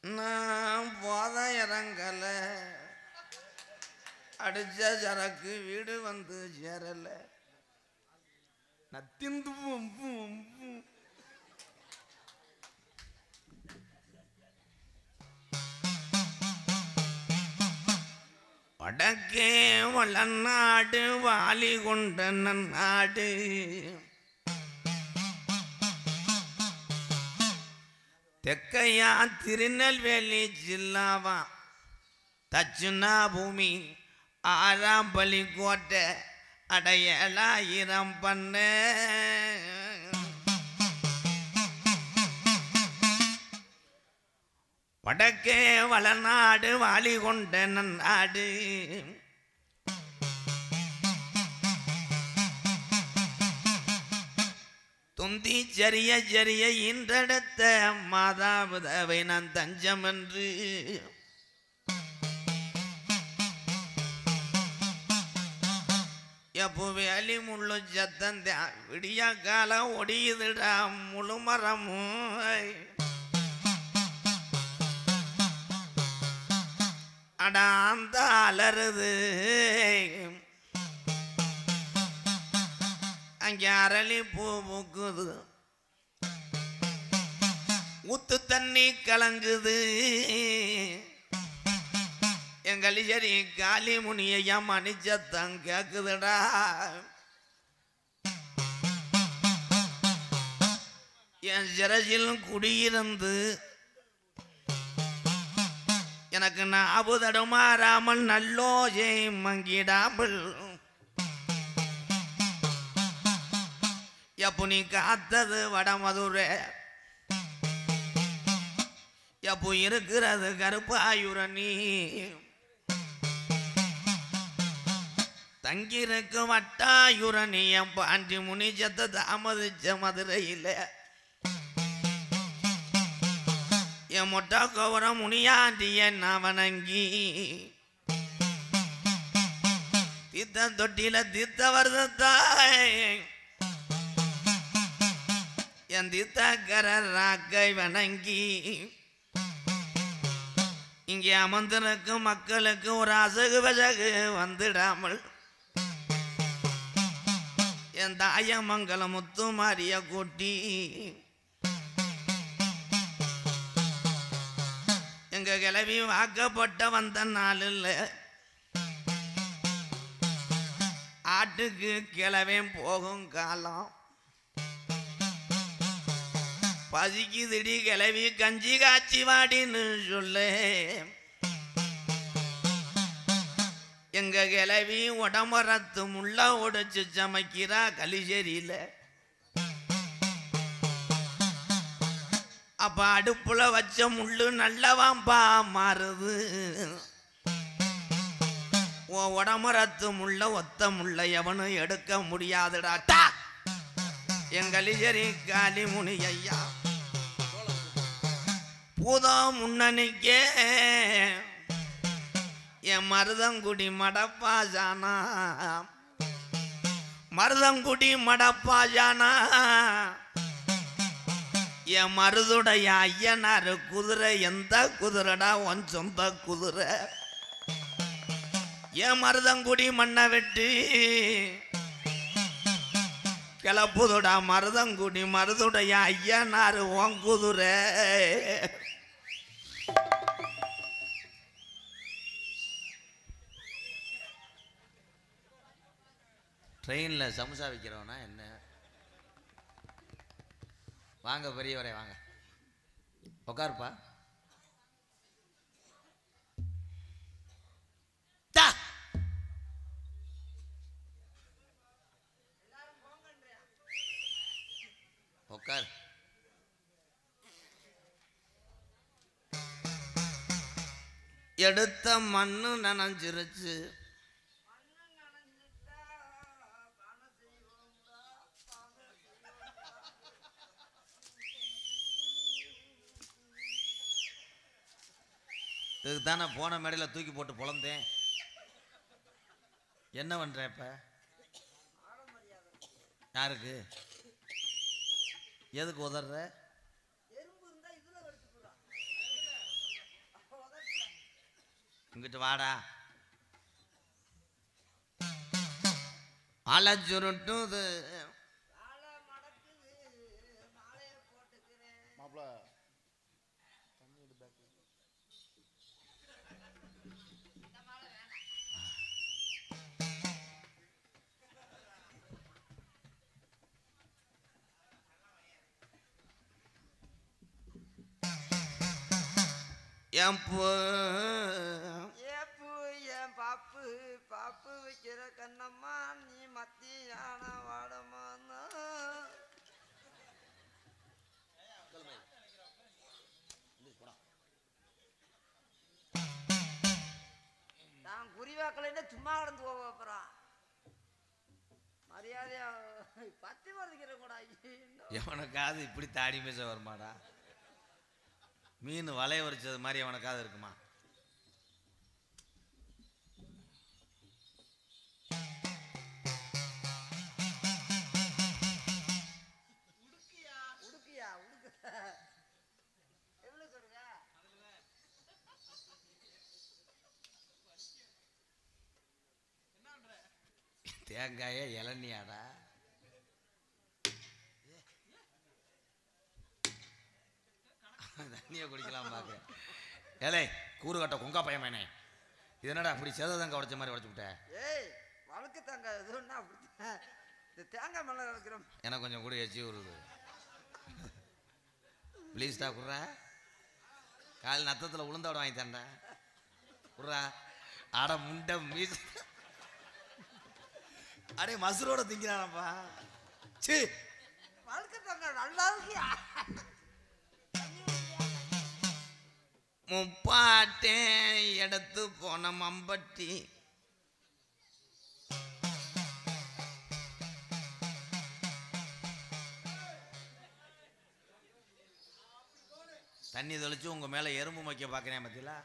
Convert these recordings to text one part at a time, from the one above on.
நான் போத இறங்கல அடிச்ச சரக்கு வீடு வந்து சேரல நத்திந்து வடக்கே வளநாடு வாலி கொண்ட நன்னாடு தெக்கையா திருநெல்வேலி ஜில்லாவா தச்சுனா பூமி ஆறாம்பலி கோட்டை அடையலாயிரம் பண்ண வடக்கே வளநாடு வாலி கொண்ட நன்னாடு துந்தி சரிய சரிய இன்றெடுத்த மாதாபுதவை நான் தஞ்சம் என்று எப்போ வேலி முள்ளு சத்தந்த விடிய காலம் ஒடியுதுடா முழு மரமும் அடா அந்த அலறுது அங்கே அரளி பூ பூக்குது ஊத்து தண்ணி கலங்குது எங்கள் சரி காளி முனியா மணிச்சத்தம் கேக்குதுடா என் சிரசில் குடியிருந்து எனக்கு நாபுதடுமாறாமல் நல்லோஜை மங்கிடாமல் எப்போ நீ காத்தது வடமதுரை எப்போ இருக்கிறது கருப்பாயுரணி தங்கிருக்கு வட்டாயுரணி என் பாண்டி முனிச்சத்தை தாமதிச்ச மதுரையில் என் மொட்டா கவரம் முனியாண்டிய நவனங்கி தீத்த தொட்டில தீத்த வருதாய் என் தீத்தக்கர ராக்கை வணங்கி இங்கே அமர்ந்திருக்கும் மக்களுக்கு ஒரு அசகு வசகு வந்துடாமல் என் தாயமங்கலம் முத்து மாறிய கூட்டி எங்க கிளவி வாக்கப்பட்ட வந்த நாளில் ஆட்டுக்கு கிளவே போகும் காலம் பசிக்கு திடி கிளவி கஞ்சி காய்ச்சி வாடின்னு சொல்லு எங்க கிளவி உடம்பரத்து முள்ள உடைச்சு சமைக்கிறா களிச்சேரியில அப்ப அடுப்புல வச்ச முள்ளு நல்லவாம்பா மாறுது உடம்பரத்து முள்ள ஒத்த முள்ள எவனும் எடுக்க முடியாதுடாட்டா எங்களிச்சேரி காளி முனி ஐயா பூதம் முன்னணிக்கே என் மருதங்குடி மடப்பாஜானா மருதங்குடி மடப்பாஜானா என் மருதுடைய ஐயனாரு குதிரை எந்த குதிரைடா உன் சொந்த குதிரை என் மருதங்குடி மண்ணை வெட்டி கிளப்புதுடா மருதங்குடி மருதுடைய ஐயனாரு உன் குதிரை ட்ரெயினில் சமுசா விற்கிறவனா என்ன வாங்க பெரியவரே வாங்க உட்காருப்பா உட்கார் எடுத்த மண்ணு நனைஞ்சிருச்சு. இதுக்கு தானே போன மேடையில் தூக்கி போட்டு பொழந்தேன். என்ன பண்ற இப்ப? யாருக்கு எதுக்கு உதற? இங்கிட்டு வாடா. அலை சுருட்டுது என் பாப்பு பாப்பு வைக்கிற கண்ணம்மா நீ மத்தியான வாடமா. நான் குறிவாக்கலைன்னா சும்மா கடந்து போவாப்புறான். மரியாதையா பத்தி மறந்துக்கிற கூட. எவனுக்காவது இப்படி தாடி பேச வருமாடா? மீன் வலைய வரிச்சது மாதிரி அவனுக்காவது இருக்குமா? தேங்காய இளநியாடா? தண்ணியை குடிக்கலாம் பார்க்குறேன். ஏலே கூறு கட்ட கொங்கா பையன், இது என்னடா அப்படி சேதங்க உடைச்ச மாதிரி உடைச்சு விட்ட? ஏய் வழக்கு தேங்காய் எதுன்னா அப்படி தேங்காய் மேலே இருக்கிறோம். எனக்கு கொஞ்சம் கூட எச்சி வருது. ப்ளீஸ்டா குர்றா. கால் நத்தத்தில் உளுந்தோட வாங்கி தண்டா குர்றா. ஆட முண்டை மீஸ் அடே மசுரோட திங்கிறானப்பா. சீ வழக்கு தேங்காய் நல்லா இருக்கியா? முப்பாட்டேன் எடுத்து போன மம்பட்டி தண்ணி தெளிச்சு உங்க மேல எறும்பு வைக்க பாக்கிறேன் பத்தியில.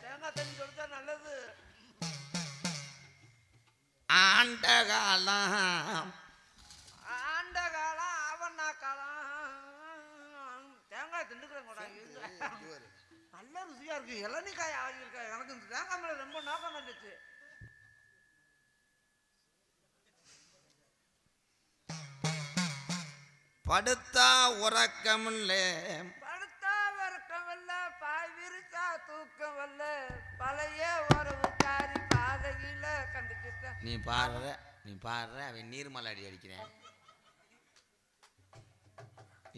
தேங்காய் தண்ணி தொடுத்தா நல்லது. ஆண்ட காலம் ஆண்ட காலம் அவனா காலம் தேங்காய் திண்டுக்கிறேன் கூட. நல்ல ருசியா இருக்கு. இளநிக்காய் ஆகி இருக்கா. எனக்கு இந்த தேங்காய் மேல ரொம்ப நோக்கம் வந்துச்சு. படுத்தா உறக்கம் இல்ல, படுத்தா உறக்கம் இல்ல, பாய் விரிச்சா தூக்கம் இல்ல, பழைய உறவுக்காரி பாதகில கண்டுக்கிட்ட. நீ பாடுற அவன் நீர்மலை அடி அடிக்கிறேன்.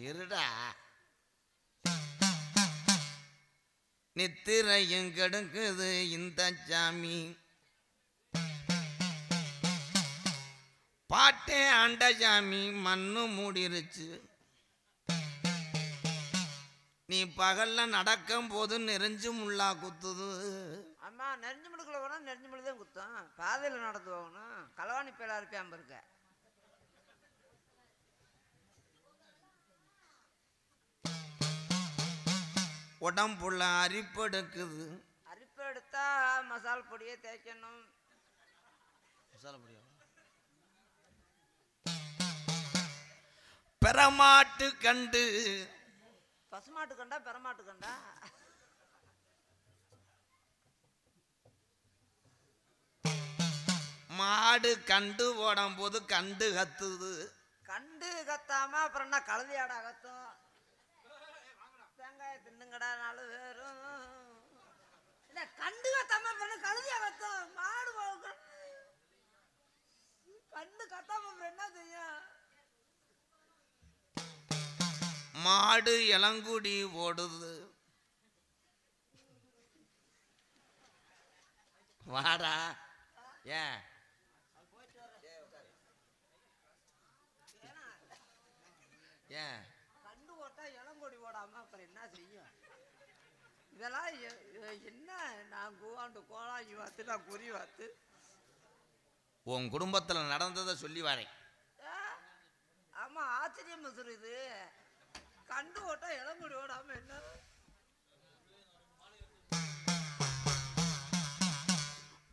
இருடா நித்திரையும் கெடுக்குது இந்த சாமி. பாட்டே ஆண்ட சாமி மண்ணு மூடிருச்சு. நீ பகல்ல நடக்கும் போது நெறிஞ்சு முள்ளா குத்துது. ஆமா நெறிஞ்சு முடுக்கல போனா நெறிஞ்சு முள்ளுதான் குத்தும். பாதையில நடந்து போகணும். களவாணி பேலா இருப்பேன் இருக்க. உடம்புள்ள அரிப்பெடுக்குது. அரிப்பெடுத்தா மசால் பொடியை தேய்க்கணும். மசாலா பொடியா? பெறமாட்டு கண்டு பசுமாட்டு கண்டா பெறமாட்டு கண்டா? மாடு கண்டு ஓடும் போது கண்டு கத்துது. கண்டு கத்தாம அப்புறம் என்ன கழுதியாடா கத்தும்? தேங்காய தின்னுங்கடா 4 பேரும். கண்டு கத்தாம அப்புறம் கழுதியா கத்தும்? மாடு கண்டு கத்தாம என்ன செய்யும்? மாடு இளங்குடி ஓடுது. வாடா. ஏன் ஏன் கண்டு ஓட்டா இளங்கொடி ஓடாம அப்புறம் என்ன செய்யும்? இதெல்லாம் என்ன? நான் கூவாண்டு கோலாங்கி வாத்து, நான் குறி வாத்து. உன் குடும்பத்தில் நடந்ததை சொல்லி வரேன். ஆமா, ஆச்சரியம் இது. கண்டு ஓட்டா இளமுடி ஓடாம என்ன?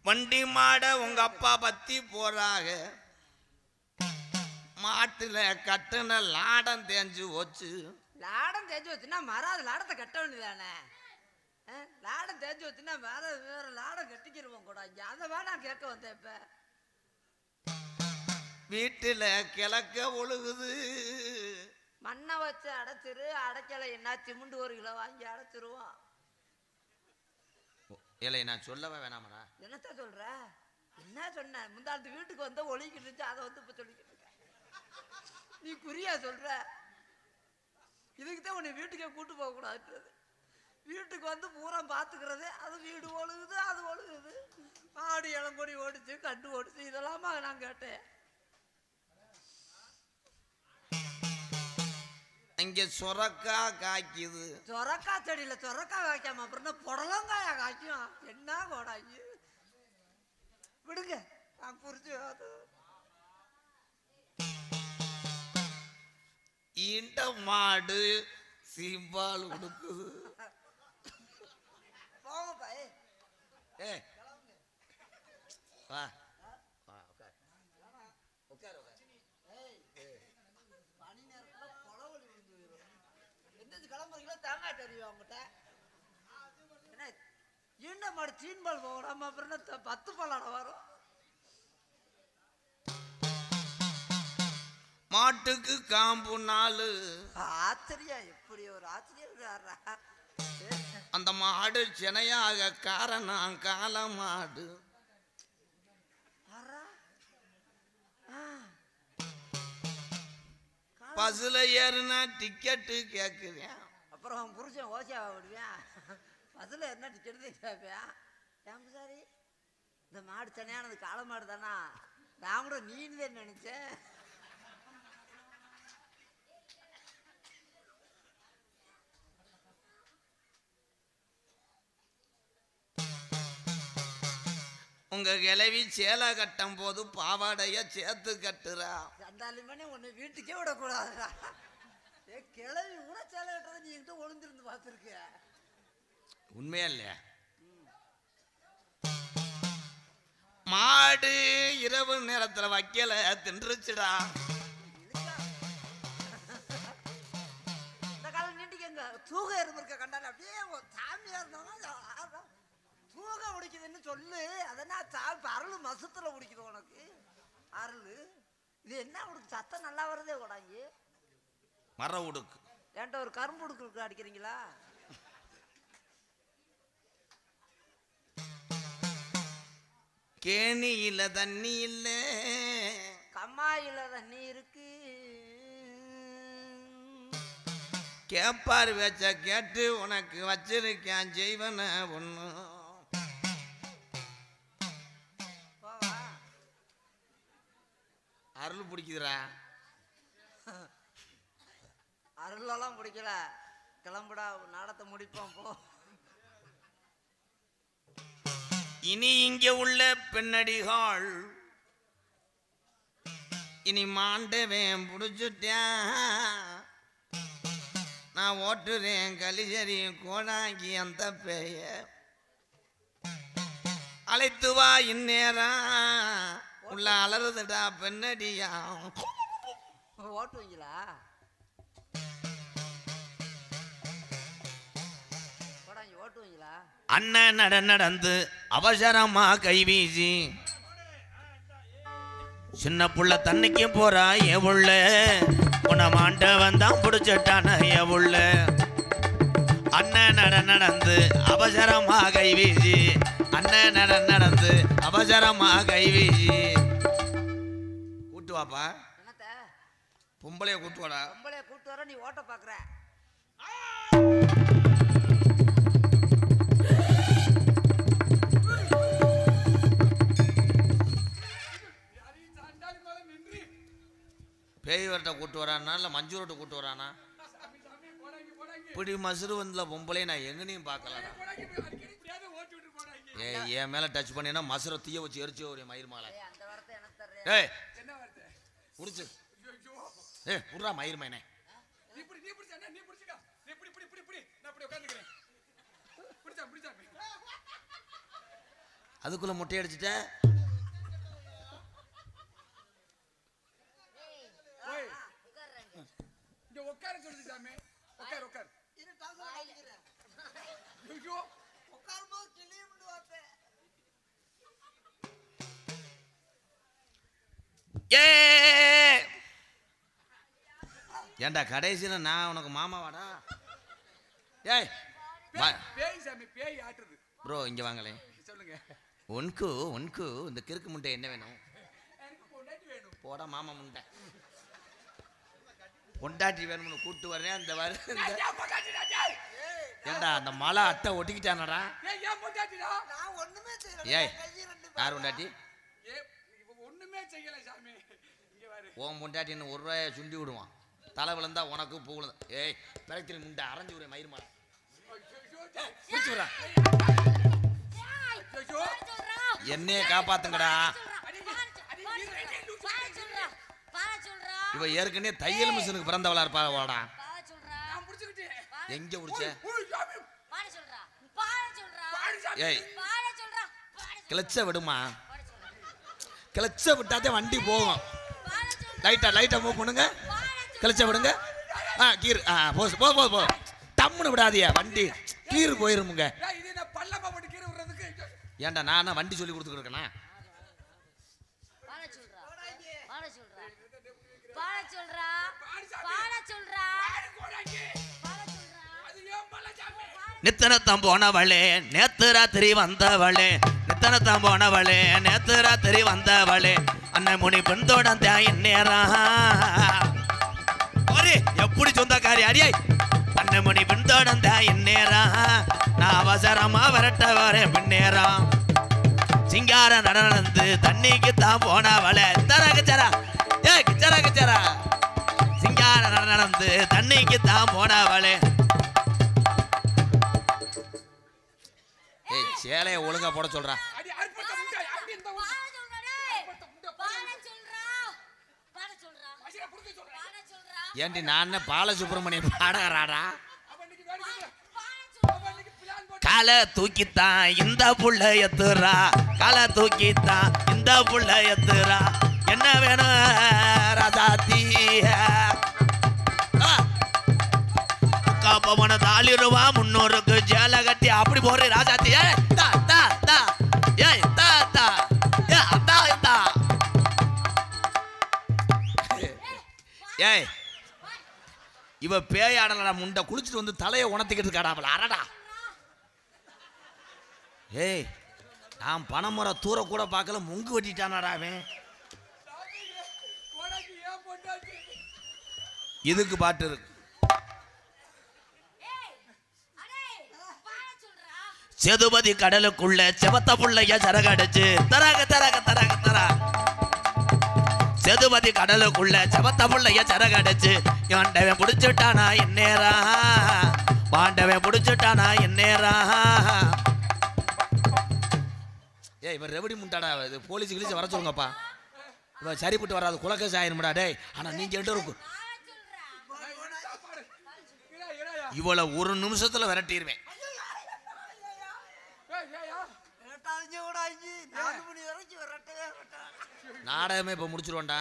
வண்டி மாட உங்க அப்பா பத்தி போறாங்க. மாட்டுல கட்டுன லாடம் தேஞ்சு வச்சு. லாடம் தேஞ்சு வச்சுன்னா மறாத லாடத்தை கட்ட வேண்டியதானே? லாடம் தேஞ்சு வச்சுன்னா வேற லாடம் கட்டிக்கிருவோம் கூட. அதை நான் கேட்க வந்தேன். இப்ப வீட்டுல கிழக்க ஒழுகுது. மண்ணை வச்சு அடைச்சிரு. அடைக்கலை என்ன சிமுண்டு 1 கிலோ வாங்கி அடைச்சிருவோம். இல்லை, நான் சொல்லவே வேணாமடா. என்னத்த சொல்ற? என்ன சொன்ன? முந்தாண்டு வீட்டுக்கு வந்து ஒழிக்கிட்டு இருந்துச்சு, அதை வந்து இப்ப சொல்லிக்கிட்டு இருக்க. நீ குறியா சொல்ற? இதுக்குதான் உன்னை வீட்டுக்கே கூட்டு போக கூடாது. வீட்டுக்கு வந்து பூரா பாத்துக்கிறது. அது வீடு ஒழுகுது, அது ஒழுகுது. மாடு இளங்கொடி ஓடிச்சு, கண்டு ஓடிச்சு, இதெல்லாமா நான் கேட்டேன். இங்க சொரக்கா காய்க்குது. சொரக்கா செடியில சொரக்கா காய்க்காம அப்புறம் புடலங்காயா காய்க்கும். என்ன கோடாயி விடுங்க, நான் புரிஞ்சு. இந்த மாடு சீம்பால் கொடுக்குது. போங்க பாய். ஏ வா. கிளம்புறீங்களா? தேங்காய் தெரியும் அவங்ககிட்ட. என்ன மாடு சீன்பால் போகலாமா? அப்புறம் 10 பாலாட வரும். மாட்டுக்கு காம்பு 4. ஆச்சரியம், எப்படி ஒரு ஆச்சரியம். அந்த மாடு செனையாக காரணம் கால மாடு. பஸ்ல ஏறுனா டிக்கெட்டு கேட்குறேன். அப்புறம் புருஷன் ஓசியாவா விடுவேன். பஸ்ல ஏறினா டிக்கெட்டு கேட்பேன். ஏன் சாரி, இந்த மாடு சென்னையானது காளை மாடு தானா? நான் கூட நீன்னு தான் நினைச்சேன். உங்க கிளவி சேலை கட்டும் போது பாவாடைய சேர்த்து கட்டுறா. சண்டாலி மணி உன்னை வீட்டுக்கே விடக்கூடாதுடா. கிளவி கூட சேலை கட்டுறதை நீ என்கிட்ட ஒளிஞ்சிருந்து பார்த்துருக்க. உண்மையா இல்லையா? மாடு இரவு நேரத்துல வைக்கல தின்றுச்சுடா. இந்த காலம் நீட்டிக்கங்க. தூக இருந்திருக்க கண்டால அப்படியே சாமியா இருந்தவங்க தூக முடிக்குதுன்னு சொல்லு. அதெல்லாம் அருள் மசத்துல முடிக்குது உனக்கு. அருள் இது என்ன உனக்கு சத்தம் நல்லா வருதே கூடாங்கி. மர உடுக்கு ஏன்ட்ட ஒரு கரும்பு உடுக்கு அடிக்கிறீங்களா? கேணியில தண்ணி இல்ல, கம்மாயில தண்ணி இருக்கு. கேப்பார் வச்ச கேட்டு உனக்கு வச்சிருக்கேன் செய்வன ஒண்ணு. அருள் பிடிக்குதுடா. அருளெல்லாம் பிடிக்கல. கிளம்புடா, நாடத்தை முடிப்போம் போ. இனி இங்க உள்ள பெண்ணடிகள் இனி மாண்டவேன் புடிச்சுட்டேன். நான் ஓட்டுறேன் கலிசரி கோடாங்கி அந்த பேய அழைத்து வா. இந்நேரம் உள்ள அலறுதுடா பெண்ணடியா. ஓட்டுவீங்களா? ஓட்டுவீங்களா? அண்ணன் நடந்து அவசரமா கைவீசி சின்ன புள்ள தண்ணிக்கு போறா. என் உள்ள உன மாண்டவன் தான் பிடிச்சிட்டான என் உள்ள. அண்ணன் நடந்து அவசரமா கைவீசி. அண்ணன் நடந்து அவசரமா கைவீசி. கூட்டு வாப்பா. என்னத்த பொம்பளைய கூட்டு வாடா. பொம்பளைய கூட்டு வர நீ ஓட்ட பாக்குற. பேய் வரட்ட கூட்டு வரானா இல்ல மஞ்சூரட்ட கூட்டு வரானா? இப்படி மசுறு வந்தல பொம்பளை நான் எங்கனையும் பார்க்கலடா. ஏய் என் மேல டச் பண்ணினா மசுரை தீய வச்சு எரிச்சு ஒரு மயிர் மாலை. ஏய் என்ன வார்த்தை புடிச்சு ஏய் புறா மயிர் மயனே நீ புடிச்சா நீ புடிச்சுக்க நீ புடி நான் அப்படி உட்கார்ந்துக்கிறேன். புடிச்சா அதுக்குள்ள முட்டை அடிச்சிட்ட. ஏய் இங்க உட்கார சொல்லிட்டாமே. உட்கார் இது டாஸ் ஆகிறேன். ஐயோ உட்காருமா கிளிய முடுவாப்பே. ஏ ஏண்டா கடைசில நான் உனக்கு மாமாவாடா. ஏய் பேய் சாமி பேய் ஆட்டுது. ப்ரோ இங்க வாங்களே. சொல்லுங்க. உனக்கு இந்த கிறுக்கு முண்டை என்ன வேணும்? எனக்கு பொண்டாட்டி வேணும். போடா மாமா முண்டை. பொண்டாட்டி வேணும்னு கூட்டு வரேன் அந்த வர ஏண்டா அந்த மலை அட்டை ஒட்டிக்கிட்டானடா. ஏன் பொண்டாட்டிடா? நான் ஒண்ணுமே செய்யல. ஏய் யார் பொண்டாட்டி? ஒண்ணுமே செய்யல சாமி. இங்க பாரு. ஓம் பொண்டாட்டின்னு ஒரு ரூபாயை சுண்டி விடுவான். தலை விழுந்தா உனக்கு பூ விழுந்தா. ஏய் பிறத்தில் முண்டை அரைஞ்சு விடுறேன் மயிர் மாலை. பிடிச்சு விடுறா. என்னையே காப்பாத்துங்கடா. இவ ஏற்கனவே தையல் மிஷினுக்கு பிறந்தவளா இருப்பா. வாடா எங்க பிடிச்ச? ஏய் கிளச்ச விடுமா. கிளச்ச விட்டாதே வண்டி போகும். லைட்டா மூவ் பண்ணுங்க. கிளச்ச விடுங்க. கீர் போ தம்முன்னு விடாதியா வண்டி கீர் போயிருமுங்க. ஏன்டா நான் வண்டி சொல்லி கொடுத்துக்கிட்டு இருக்கேனா? நித்தனத்தம் போனவளே நேத்து ராத்திரி வந்தவளே. நித்தனத்தம் போனவளே நேத்து ராத்திரி வந்தவளே. அண்ணன் முனி பெண் தொடர்ந்த இந்நேரம் எப்படி சொந்தக்காரி அடியை. அண்ணன் முனி பெண் தொடர்ந்த இந்நேரம் நான் அவசரமா விரட்ட வரேன் பின்னேரம். சிங்கார நடந்து தண்ணிக்கு தான் போனவளே. கிச்சரா ஏ கிச்சரா சிங்கார நடந்து தண்ணிக்கு தான் போனவளே. ஏய் சேலைய ஒழுங்கா போட சொல்றா. ஏண்டி நான் பாலசுப்ரமணியம் பாடகராடா. காலை தூக்கித்தான் இந்த புள்ள எத்துறா. காலை தூக்கித்தான் இந்த புள்ள எத்துறா. என்ன வேணும் ராசாத்தி? பவன 4 ரூபா 300க்கு ஜேல கட்டி அப்படி போற ராசாத்தி. ஏய் இவ பேயாடலடா முண்டை குளிச்சுட்டு வந்து தலையை உணர்த்திக்கிட்டு இருக்காடா. அவள அரடா. ஏய் நான் பனைமுறை தூர கூட பார்க்கல முங்கு வெட்டிட்டானாடா அவன். இதுக்கு பாட்டு இருக்கு. சேதுபதி கடலுக்குள்ள செவத்த புள்ளைய சரகடிச்சு தரக. சேதுபதி கடலுக்குள்ள செவத்த புள்ளைய சரகடிச்சு ஆண்டவன் புடிச்சுட்டானா இந்நேரா. பாண்டவன் புடிச்சுட்டானா இந்நேரா. ஏய் இவன் ரெவடி முண்டாடா. இது போலீஸ் கிழிச்சு வர சொல்லுங்கப்பா. இவன் சரிப்பட்டு வராது குலக்கேச ஆயிருமுடா. டேய் ஆனா நீங்க எட்டு இருக்கும் இவளை ஒரு நிமிஷத்துல விரட்டிடுவேன். நாடகமே இப்ப முடிச்சிருவோண்டா.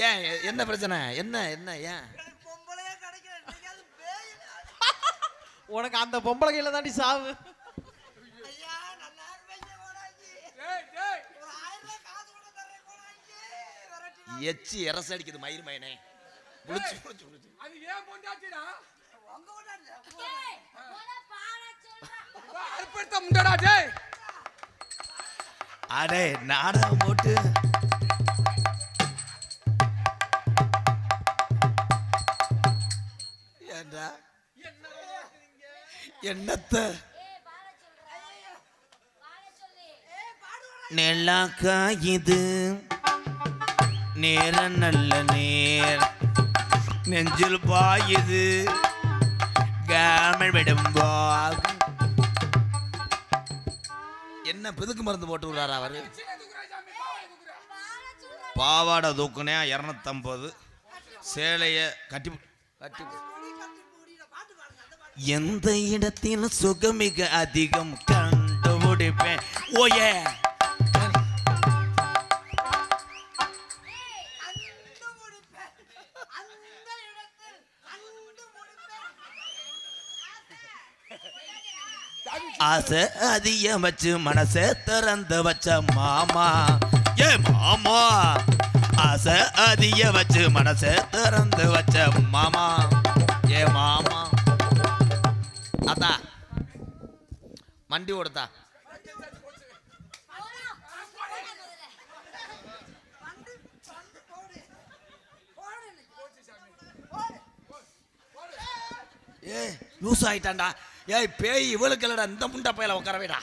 ஏன் என்ன பிரச்சனை? என்ன ஏன் உனக்கு அந்த பொம்பளை கையில தாண்டி சாவு. எச்சி எரச அடிக்குது மயிர் மயனே. அடே நாடகம் போட்டு ஏண்டா என்னத்த நெல்லாக்கா இது நேர நல்ல நேர் நெஞ்சில் பாயுது காமல் விடும்பாக. என்ன பிதுக்கு மருந்து போட்டு விடுறாரு அவரு? பாவாடை தூக்குனே 250, சேலைய கட்டி கட்டி. எந்த இடத்தில் சுகமிக அதிகம் கண்டுபிடிப்பேன். ஓயே ஆசை அதிக வச்சு மனசை திறந்து வச்ச மாமா. ஏ மாமா ஆசை அதிக வச்சு மனசை திறந்து வச்ச மாமா. ஏ மாமா அத்தா மண்டி ஓடுத்தா. ஏ லூஸ் ஆயிட்டான்டா. ஏய் பேய் இவளுக்கு இல்லடா, இந்த முண்டா பையில உட்காரவேடா.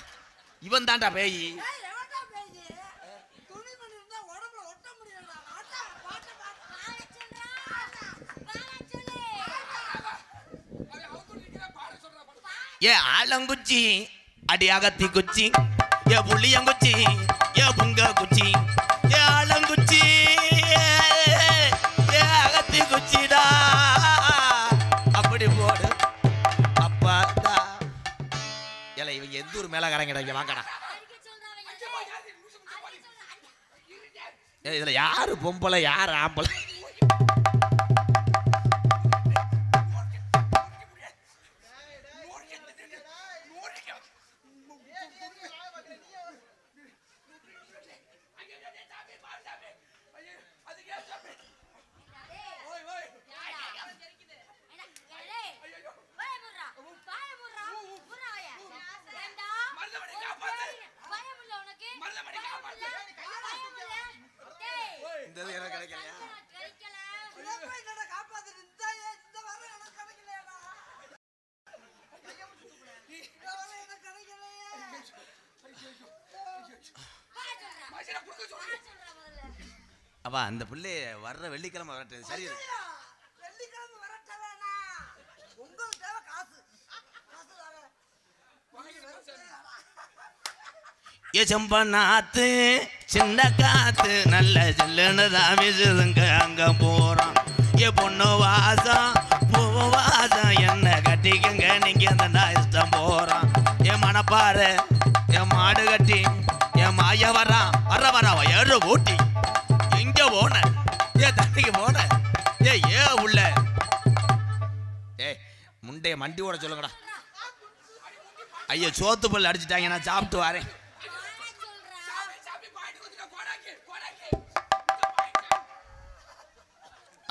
இவன் தான்டா பேய். ஏ ஆலங்குச்சி அடி அகத்தி குச்சி, ஏ புளியங்குச்சி, ஏ புங்க குச்சி, ஏ ஆலங்குச்சி, ஏ அகத்தி குச்சிடா. அப்படி போடு அப்பா. ஏல இவங்க எந்த ஊர் மேல கரங்கடா. இங்க வாங்கடா. இதுல யாரு பொம்பளை யாரு ஆம்பளை? அப்பா அந்த பிள்ளை வர்ற வெள்ளிக்கிழமை வரட்டு. சரி ஏ செம்பனாத்து சின்ன காத்து நல்ல சில்லுன்னு தான் வீசுதுங்க. அங்க போறான் ஏ பொண்ணு வாசம் பூ வாசம் என்ன கட்டிக்கங்க நீங்க அந்த இஷ்டம் போறான். என் மனப்பாரு என் மாடு கட்டி என் மாய வரான் வர ஏழு ஊட்டி எங்க போன ஏ தண்ணிக்கு போன ஏ உள்ள ஏ முண்டைய மண்டி ஓட சொல்லுங்கடா. ஐயோ சோத்து பல் அடிச்சுட்டாங்க, நான் சாப்பிட்டு வரேன்.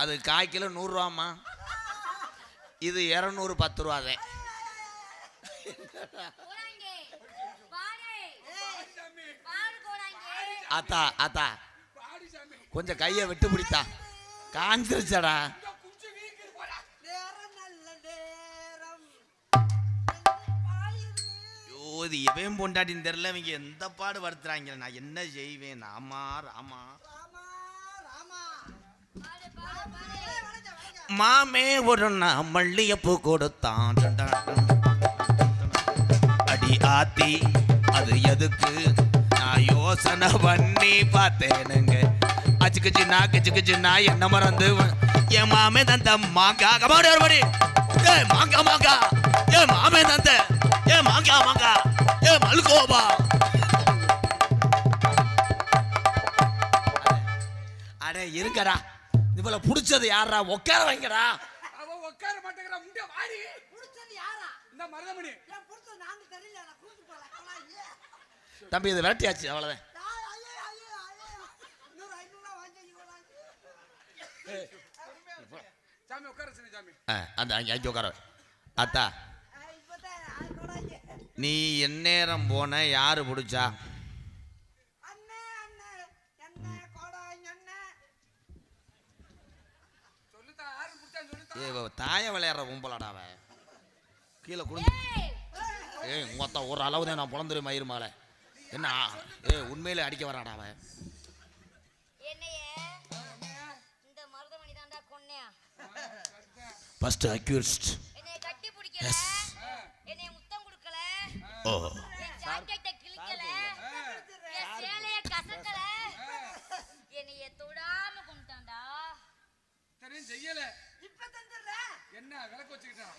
அது கால் கிலோ 100 ரூபாம்மா, இது 210 ரூபாதே. ஆத்தா ஆத்தா கொஞ்சம் கையை விட்டு பிடித்தா காஞ்சிருச்சடா. இது எவன் பொண்டாட்டின்னு தெரியல. இவங்க எந்த பாடு வருத்துறாங்க, நான் என்ன செய்வேன்? ராமா ராமா மாமே ஒரு நான் மல்லியப்பூ கொடுத்தான். அடி ஆத்தி அது எதுக்கு நான் யோசனை பண்ணி பார்த்தேனுங்க. அச்சுக்குச்சுன்னா என்ன மறந்து என் மாமே தந்த மாங்கா கமாடி ஒருபடி ஏ மாங்கா மாங்கா ஏ மாமே தந்த ஏ மாங்கா மாங்கா ஏ மல்கோபா. அடே இருக்கடா, இவளை புடிச்சது யாரா? உட்கார வைங்கடா. அவ உட்கார மாட்டேங்கறா. முண்டை வாடி. புடிச்சது யாரா? இந்த மருதமணி. நான் புடிச்சது நான் தெரியல, நான் கூட்டி போல. தம்பி இது விரட்டியாச்சு அவ்வளவுதான். சாமி உட்கார சொல்லு சாமி. அந்த அங்கே உட்கார. அத்தா நீ எந்நேரம் போன யாரு பிடிச்சா? தாய விளையாடுற கும்பலாடாவ கீழே குடிஞ்சு. மொத்த ஒரு அளவு தான் நான் புலந்துரு மயிருமால என்ன உண்மையில அடிக்க வராடாவ. First accused. என்னை கட்டி பிடிக்கல, என்னை முத்தம் கொடுக்கல, ஓ என் ஜாக்கெட்டை கிழிக்கல, என் சேலையை கசக்கல, என்னைய தொடாம கொண்டான்டா. தெரியும் செய்யல. இப்ப தந்துற என்ன விளக்கு வச்சுக்கிட்டான்?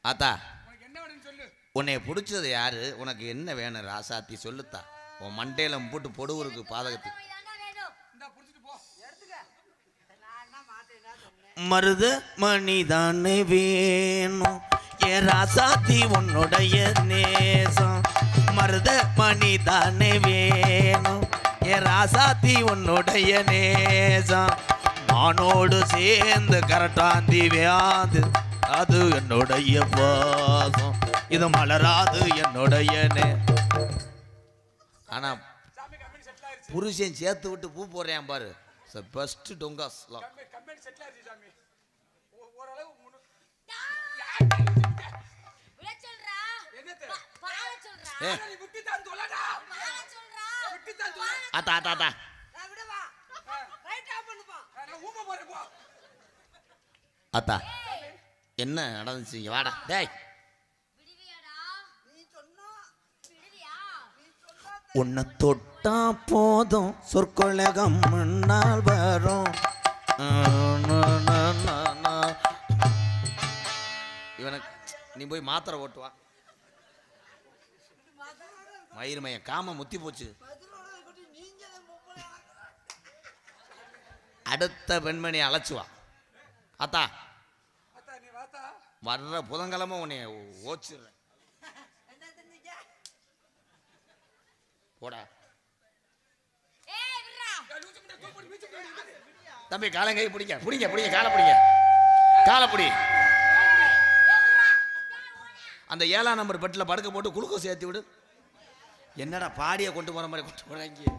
ஆத்தா உனக்கு என்ன வேணும்னு சொல்லு. உன்னை பிடிச்சது யாரு? உனக்கு என்ன வேணும் ராசாத்தி சொல்லுத்தா. உன் மண்டையில போட்டு பொடுவுருக்கு பாதகத்துக்கு. இதாண்டா வேணும். இந்தா புடிச்சிட்டு போ. எடுத்துக்க. நான் என்ன மாட்டேன்னா சொன்னேன். மருத மணிதானே வேணும் ஏ ராசாத்தி உன்னுடைய நேசம். மருத மணிதானே வேணும் ஏ ராசாத்தி உன்னுடைய நேசம். மானோடு சேர்ந்து கரட்டாந்தி வியாது அது என்னுடைய பாசம். இது மலராது என்னுடைய ஆனா சாமி கம்பெனி செட்டில் ஆயிருச்சு. புருஷன் சேர்த்து விட்டு பூ போடுறேன் பாரு. பெஸ்ட் டொங்காஸ் கம்பெனி செட்டில் ஆயிருச்சு சாமி. ஓரளவு விட சொல்றா. என்னது? பால சொல்றா. ஏ நீ விட்டு தான் சொல்லடா. பால சொல்றா. விட்டு தான் சொல்ல. ஆத்தா ஆத்தா ஆத்தா நான் விடவா? ரைட் ஆஃப் பண்ணுப்பா. நான் ஊம்ப போறேன் போ. ஆத்தா என்ன நடந்துச்சு? இங்க வாடா டேய். விடுவியாடா? நீ சொன்னா விடுவியா? உன்னை தொட்டா போதும் சொற்கொலகம் முன்னால் வரும். இவனுக்கு நீ போய் மாத்திரை ஓட்டுவா. மயிர் மையம் காம முத்தி போச்சு. பதிலோட இருக்கட்டி நீங்க தான் பொம்பளை. அடுத்த பெண்மணி அழைச்சுவா. அத்தா அத்தா நீ வாத்தா. வர்ற புதன்கிழமை உன்னை ஓச்சிடுறேன். என்ன செஞ்சீங்க? போடா ஏய் விடுறா. லூசு முண்டை தூக்கு போட்டு மீச்சு போடு. தம்பி காலங்கை பிடிங்க பிடிங்க பிடிங்க காலை பிடிங்க காலை பிடி. அந்த 7ஆம் நம்பர் பெட்டில் படுக்க போட்டு குளுக்கோஸ் சேர்த்து விடு. என்னடா பாடியை கொண்டு போற மாதிரி கொண்டு போறாங்க.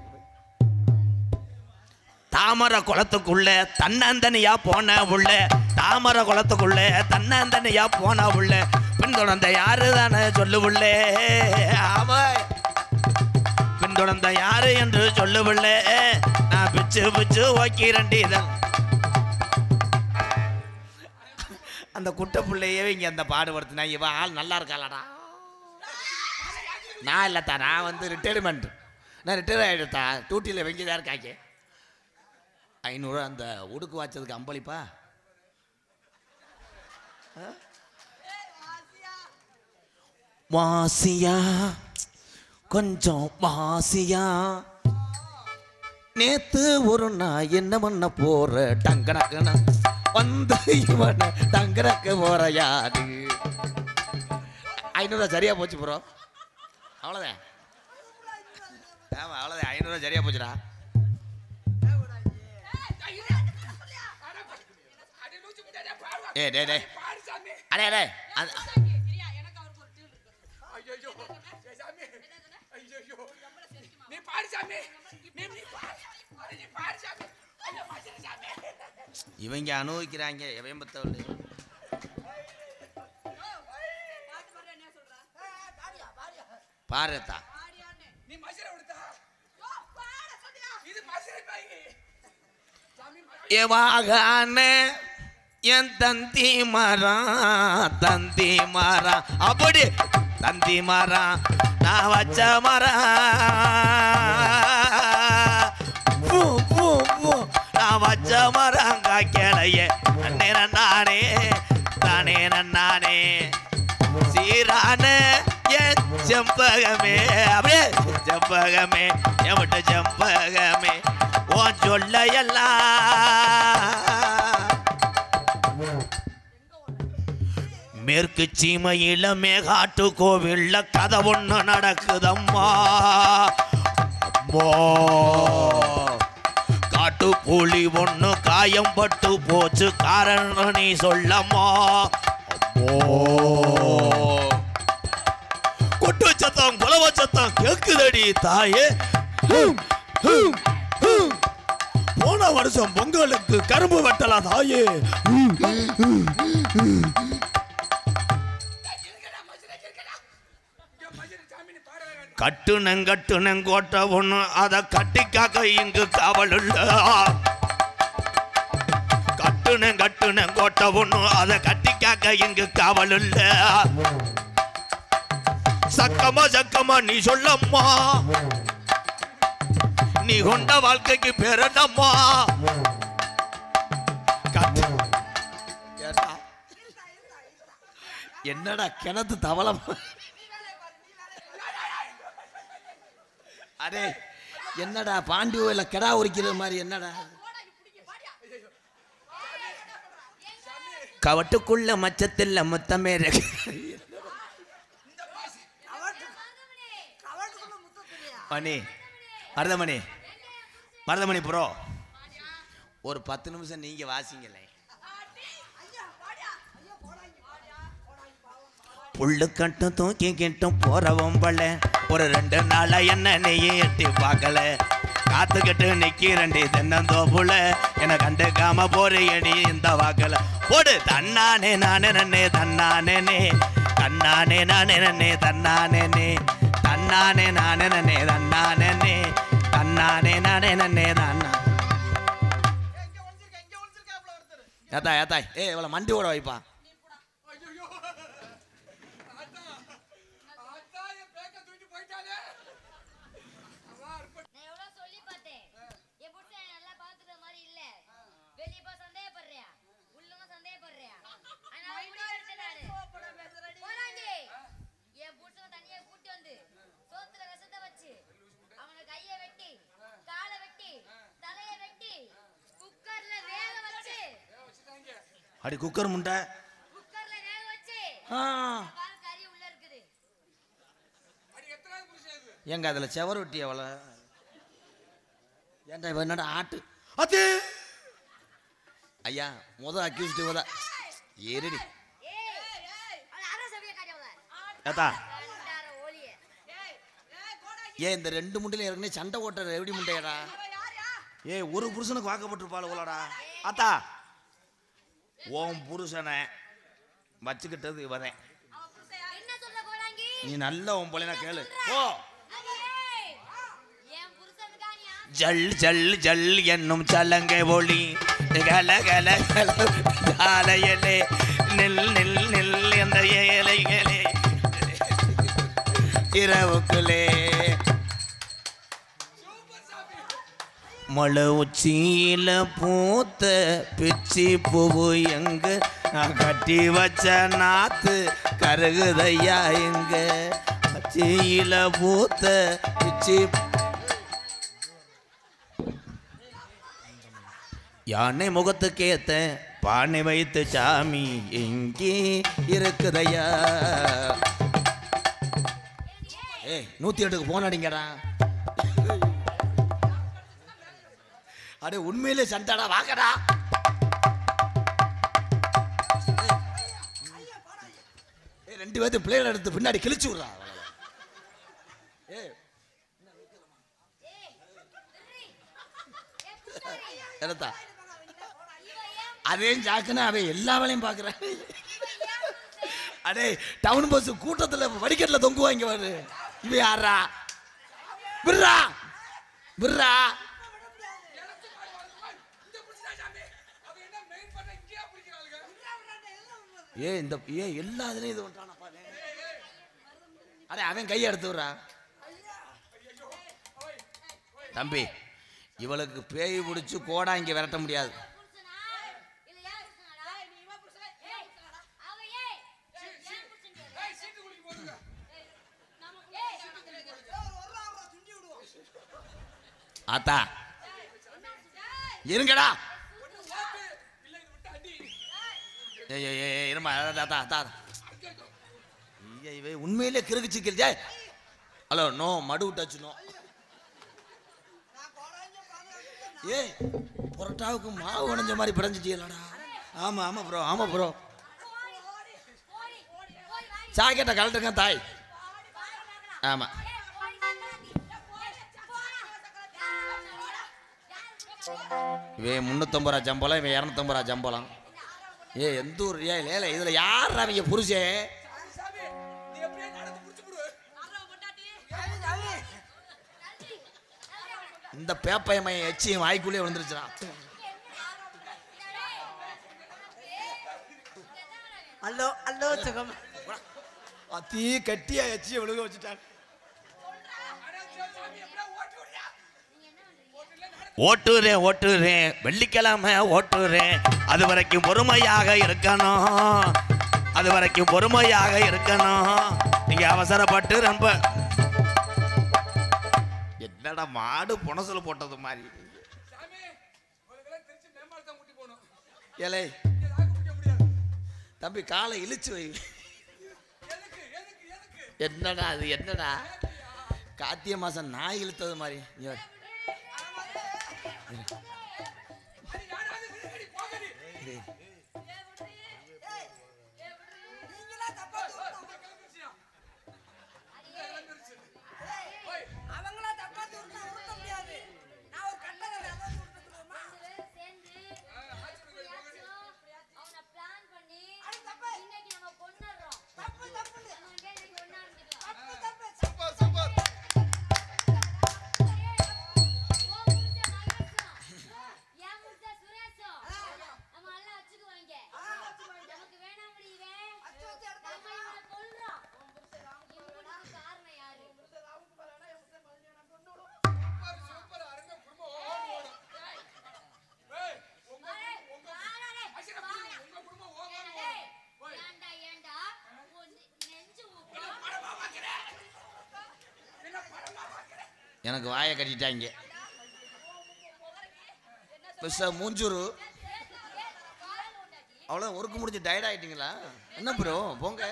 தாமரை குளத்துக்குள்ள தன்னந்தனியா போன உள்ள. தாமரை குளத்துக்குள்ள தன்னந்தனியா போன உள்ள. பின்தொடர்ந்த யாரு தானே சொல்லு உள்ளே. ஆமா பின்தொடர்ந்த யாரு என்று சொல்லு உள்ளே. நான் பிச்சு பிச்சு ஓக்கிறண்டி இதன். அந்த குட்டை பிள்ளையே இங்க அந்த பாடுபடுத்தினா இவன் ஆள் நல்லா இருக்காளடா. நான் இல்லத்தா நான் வந்து ரிட்டையர்மெண்ட். நான் ரிட்டையர் ஆகிடுத்தா. டூட்டியில் வெங்கிதான் இருக்காங்க. 500 அந்த உடுக்கு வாச்சதுக்கு அம்பளிப்பா. வாசியா கொஞ்சம் வாசியா. நேத்து ஒரு நாள் என்ன பண்ண போற டங்கடக்கன வந்து இவனை டங்கடக்க போற யாரு. 500 சரியா போச்சு ப்ரோ. அவ்வளோதான். ஆமா அவ்வளோதான். 500 சரியா போச்சுடா. அடி லூசு முண்டை டேய் பாரு. ஏ டே டே பாரு சாமி. அடே அடே ஐயோ ஐயோ சாமி. ஐயோ நீ பாரு சாமி. நீ பாரு. நீ பாரு சாமி. ஐயோ பாரு சாமி. இவங்க அனுபவிக்கிறாங்க. எவன் பத்தவள்ளி பாருத்தா. நீ மசிரை விடுதா. இது மசிரை பாய். சாமி எவாகான என் தந்தி மரம் அப்படி தந்தி மரம் நான் வச்ச மரம். நான் வச்ச மரம் காக்கலையே நன்னே நன்னானே தானே நன்னானே. சீரான என் செம்பகமே அப்படியே செம்பகமே எவட்ட செம்பகமே உன் சொல்ல எல்லாம். மேற்கு சீமையில மேகாட்டு கோவில்ல கதை ஒண்ணு நடக்குதம்மா. காட்டு புலி ஒண்ணு காயம் பட்டு போச்சு காரணம் நீ சொல்லம்மா. கொட்டு சத்தம் குலவ சத்தம் கேக்குதடி தாயே. போன வருஷம் பொங்கலுக்கு கரும்பு வெட்டலாம் தாயே. கட்டுனங்கோட்டை ஒண்ணு அத கட்டி காக்க இங்கு காவல் இல்ல. கட்டு கட்டுன கோட்டை ஒண்ணு அதை கட்டி காக்க இங்கு காவல் இல்ல. சக்கமா நீ சொல்லம்மா, நீ கொண்ட வாழ்க்கைக்கு பேரண்டம்மா. என்னடா கிணத்து தவளம்? அடே என்னடா பாண்டி கோயில கிடா உரிக்கிற மாதிரி என்னடா? கவட்டுக்குள்ள மச்சத்தில் முத்தமே மணி மருதமணி ப்ரோ, ஒரு 10 நிமிஷம் நீங்க வாசிங்களே. புல்லு கட்டும் தூக்கி கிட்டும் போறவம்பள ஒரு 2 நாளா என்ன நெய்யே எட்டி பார்க்கல. காத்துக்கிட்டு நிக்கிறண்டி தென்னந்தோப்புல என கண்டுக்காம போறியடி இந்த வாக்கல. போடு தன்னானே நானே நன்னே தன்னானே தன்னானே நானே நன்னே தன்னானே தன்னானே நானே நன்னே தன்னானே தன்னானே நானே நன்னே தன்னா. ஏத்தாய் இவ்வளவு மண்டி ஓட வைப்பா. அடி குக்கர் முண்டை எங்க அதுல செவர் ஒட்டி அவள ஏன்டா என்னடா ஆட்டு அது ஐயா அக்யூஸ்ட் இவதா ஏறடி ஏத்தா. ஏன் இந்த 2 முண்டையில ஏற்கனவே சண்டை ஓட்டுற எப்படி முண்டையடா? ஒரு புருஷனுக்கு வாக்கப்பட்டிருப்பாள் உலடா. அத்தா ஓம் புருஷனை வச்சுக்கிட்டது இவதேன். நீ நல்ல உன் பொலைனா கேளு. ஓ ஜல் ஜல் ஜல் என்னும் சலங்கை ஒளி கல கல காலையிலே நெல் நெல் நெல் என்ற ஏழைகளே இரவுக்குள்ளே மழை உச்சியில பூத்த பிச்சி பூவு எங்க நான் கட்டி வச்ச நாத்து கருகுதையா எங்க உச்சியில பூத்த பிச்சி யானை முகத்துக்கேத்த பானை வைத்து சாமி எங்கே இருக்குதையா. 108க்கு போனாடிங்கடா. அடே உண்மையிலே சண்டாடா வாக்கடா. ரெண்டு பேர்த்து பிளேட் எடுத்து பின்னாடி கிழிச்சு விடுறா. எடுத்தா அதே ஜாக்குன்னா அவன் எல்லா வேலையும் பாக்குறான். அடே டவுன் பஸ் கூட்டத்துல வடிக்கட்டில் தொங்குவாங்க வாரு. இவன் யாரா? விர்ரா விர்ரா. இந்த எல்லா இதுலயும் இது பண்றானப்பா. அடே அவன் கையை எடுத்து விடுறா. தம்பி இவளுக்கு பேய் பிடிச்சு கோடா இங்க விரட்ட முடியாது. ஆத்தா இருங்கடா. உண்மையிலே கிறுக்குச்சு. ஹலோ நோ மடு விட்டாச்சு நோ. பொரோட்டாவுக்கு மாவு உடைஞ்ச மாதிரி பிடைஞ்சிட்டீங்களாடா. ஆமா ஆமா ப்ரோ ஆமா ப்ரோ. சாக்கெட்டை கலட்டுங்க தாய். ஆமா இவன் 350 ரூபா சம்பளம், இவன் 250 ரூபா சம்பளம். எந்த ஊர் ஏல இதுல யார் அவங்க புருஷே? இந்த பேப்பையமைய எச்சியும் வாய்க்குள்ளே விழுந்துருச்சுடா. அல்லோ அல்லோ சுகம் அத்தி கட்டியா எச்சி விழுக வச்சுட்டான். ஓட்டுறேன் ஓட்டுறேன் வெள்ளிக்கிழமை ஓட்டுறேன். அது வரைக்கும் பொறுமையாக இருக்கணும், அது வரைக்கும் பொறுமையாக இருக்கணும். நீங்க அவசரப்பட்டு ரொம்ப என்னடா மாடு புனசுல போட்டது மாதிரி. ஏலே தம்பி காலை இழுச்சு வை. என்னடா அது என்னடா கார்த்திகை மாசம் நாய் இழுத்தது மாதிரி. எனக்கு வாயை கட்டிட்டாங்க. மூஞ்சூரு அவ்வளோ ஒர்க்கு முடிஞ்சு டயர்ட் ஆகிட்டீங்களா? என்ன ப்ரோ போங்க.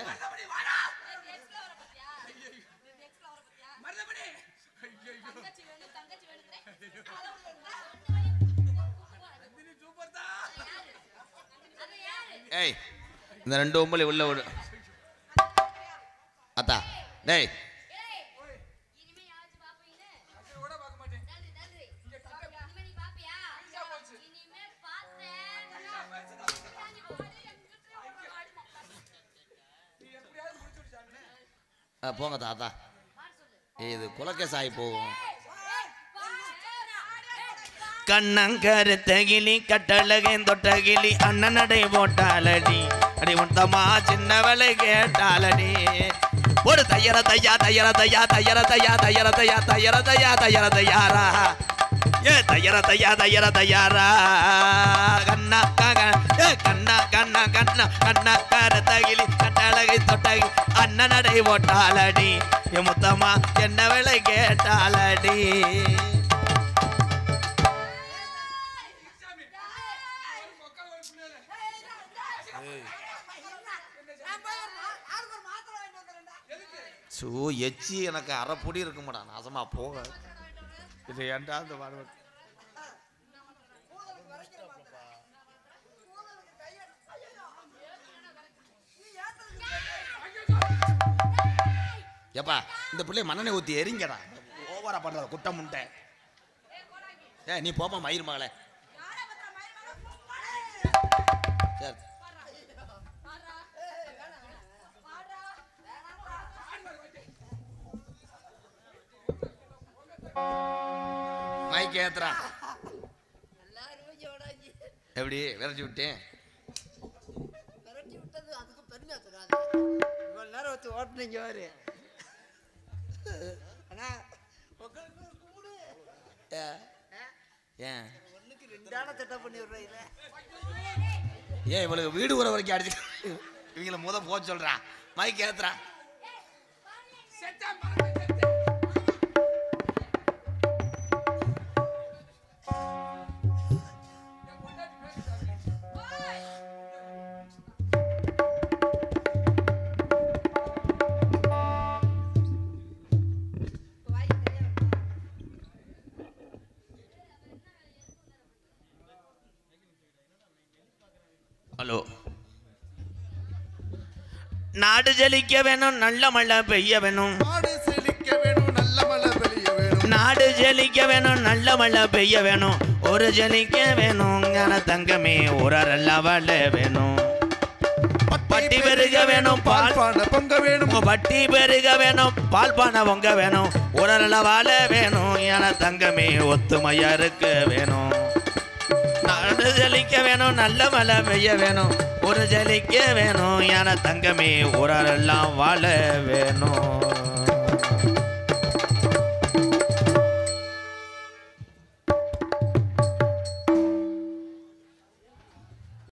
ஏய் இந்த 2 ஒம்பளை உள்ள விடு அத்தா. டேய் போங்க தாத்தா. இது குலக்கேஸ் ஆகி போகும். கண்ணங்கருத்தகிளி கட்டழகேன் தொட்டகிளி அண்ணன் நடை போட்டாலடி அடி முத்தமா சின்னவளை கேட்டாலடி. ஒரு தையர தையா தையர தையா தையர தையா தையர தையா தையர தையா தையர தையாரா ஏ தையர தையா தையர தையாரா கண்ணா கண்ணா கண்ணா கண்ணா கண்ணா கருத்தகிளி கட்டழகை தொட்டகிளி அண்ணன் நடை போட்டாலடி என் முத்தமா என்ன விலை கேட்டாலடி. எச்சி எனக்கு அரை பொடி இருக்க மாட்டா நாசமா போக. இது ஏன்டா அந்த வாழ்வு. எப்பா இந்த பிள்ளை மண்ணெண்ணெய் ஊற்றி எரிங்கடா. ஓவரா பண்ற குட்டம் முண்டை. நீ போப்பா மயிர் மகளே. சரி மைக் ஏத்துறா. எப்படி விரட்டி விட்டேன்? அதுக்கு பெருமையா சொல்லாது. இவ்வளவு நேரம் வச்சு ஓட்டுனீங்க வாரு. அண்ணா ஏன் ஒண்ணுக்கு 2 செட்டப் பண்ணி விடுறீங்க. ஏன் இவளுக்கு வீடு வர வரைக்கும் அடிச்சு இவங்களை போக சொல்றா. மைக் ஏத்துறா. ஹலோ. நாடு செழிக்க வேணும் நல்ல மழை பெய்ய வேணும். நாடு செழிக்க வேணும் நல்ல மழை பெய்ய வேணும். நாடு செழிக்க வேணும் நல்ல மழை பெய்ய வேணும். ஒரு செழிக்க வேணும் ஞான தங்கமே ஊரல்ல வாழ வேணும். பட்டி பெருக வேணும் பால் பானை பொங்க வேணும். பட்டி பெருக வேணும் பால் பானை பொங்க வேணும். ஊரல்ல வாழ வேணும் ஞான தங்கமே ஒத்துமையா இருக்க வேணும். நாடு செழிக்க வேணும் நல்ல மழை பெய்ய வேணும். ஒரு ஜலிக்க வேணும் என தங்கமே ஊரெல்லாம் வாழ வேணும்.